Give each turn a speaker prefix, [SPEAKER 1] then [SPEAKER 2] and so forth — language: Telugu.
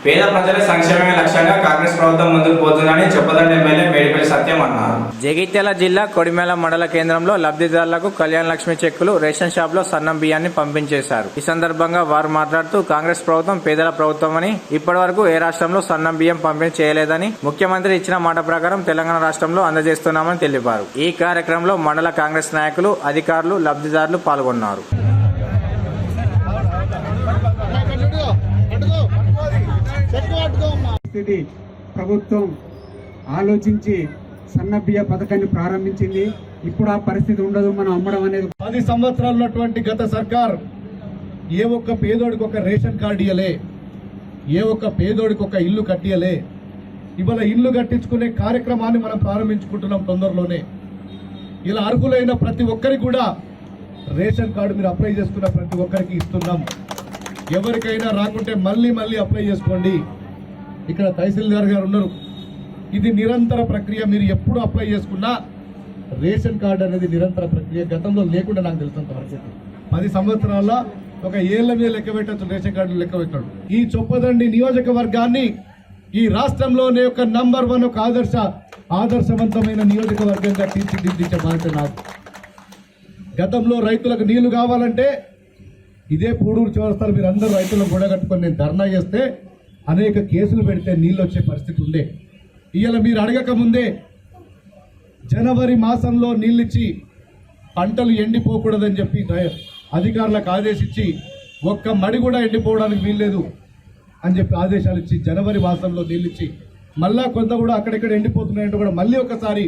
[SPEAKER 1] పేద ప్రజల సంక్షేమమే లక్ష్యంగా కాంగ్రెస్ ప్రభుత్వం ముందుకు పోతుందని చెప్పదండి ఎమ్మెల్యే మేడిపల్లి సత్యం అన్నారు. జగిత్యాల జిల్లా కొడిమేల మండల కేంద్రంలో లబ్ధిదారులకు కళ్యాణ లక్ష్మి చెక్కులు రేషన్ షాప్ లో సన్నం బియ్యాన్ని పంపించేశారు. ఈ సందర్భంగా వారు మాట్లాడుతూ కాంగ్రెస్ ప్రభుత్వం పేదల ప్రభుత్వమని, ఇప్పటి వరకు ఏ రాష్ట్రంలో సన్నం బియ్యం పంపిణీ చేయలేదని, ముఖ్యమంత్రి ఇచ్చిన మాట ప్రకారం తెలంగాణ రాష్ట్రంలో అందజేస్తున్నామని తెలిపారు. ఈ కార్యక్రమంలో మండల కాంగ్రెస్ నాయకులు, అధికారులు, లబ్ధిదారులు పాల్గొన్నారు.
[SPEAKER 2] ప్రభుత్వం ఆలోచించి సన్నబియ్య పథకాన్ని ప్రారంభించింది. ఇప్పుడు ఆ పరిస్థితి ఉండదు. మనం అమ్మడం అనేది
[SPEAKER 3] 10 సంవత్సరాలు ఉన్నటువంటి గత సర్కార్ ఏ ఒక్క పేదోడికి ఒక రేషన్ కార్డు ఇయ్యలే, ఏ ఒక్క పేదోడికి ఒక ఇల్లు కట్టియలే. ఇవాళ ఇల్లు కట్టించుకునే కార్యక్రమాన్ని మనం ప్రారంభించుకుంటున్నాం తొందరలోనే. ఇలా అర్హులైన ప్రతి ఒక్కరికి కూడా రేషన్ కార్డు మీరు అప్లై చేసుకున్న ప్రతి ఒక్కరికి ఇస్తున్నాం. ఎవరికైనా రాకుంటే మళ్ళీ అప్లై చేసుకోండి. ఇక్కడ తహసీల్దార్ గారు ఉన్నారు. ఇది నిరంతర ప్రక్రియ. మీరు ఎప్పుడు అప్లై చేసుకున్నా రేషన్ కార్డు అనేది నిరంతర ప్రక్రియ. గతంలో లేకుండా నాకు తెలిసినంత పరిస్థితి 10 సంవత్సరాల్లో ఒక ఏళ్ల మీద లెక్క పెట్టచ్చు, రేషన్ కార్డు లెక్క పెట్టాడు. ఈ చొప్పదండి నియోజకవర్గాన్ని ఈ రాష్ట్రంలోనే ఒక నంబర్ 1 ఒక ఆదర్శవంతమైన నియోజకవర్గంగా తీర్చిదిద్దించే బాధ్యత నాకు. గతంలో రైతులకు నీళ్లు కావాలంటే ఇదే పూడూరు చౌరస్తాలో మీరు అందరూ రైతులను గొడగట్టుకొని నేను ధర్నా చేస్తే అనేక కేసులు పెడితే నీళ్ళు వచ్చే పరిస్థితి ఉండే. ఇవాళ మీరు అడగక ముందే జనవరి మాసంలో నీళ్ళిచ్చి పంటలు ఎండిపోకూడదని చెప్పి అధికారులకు ఆదేశించి ఒక్క మడి కూడా ఎండిపోవడానికి వీల్లేదు అని చెప్పి ఆదేశాలు ఇచ్చి జనవరి మాసంలో నీళ్ళిచ్చి మళ్ళా కొంత కూడా అక్కడెక్కడ ఎండిపోతున్నాయంటే కూడా మళ్ళీ ఒకసారి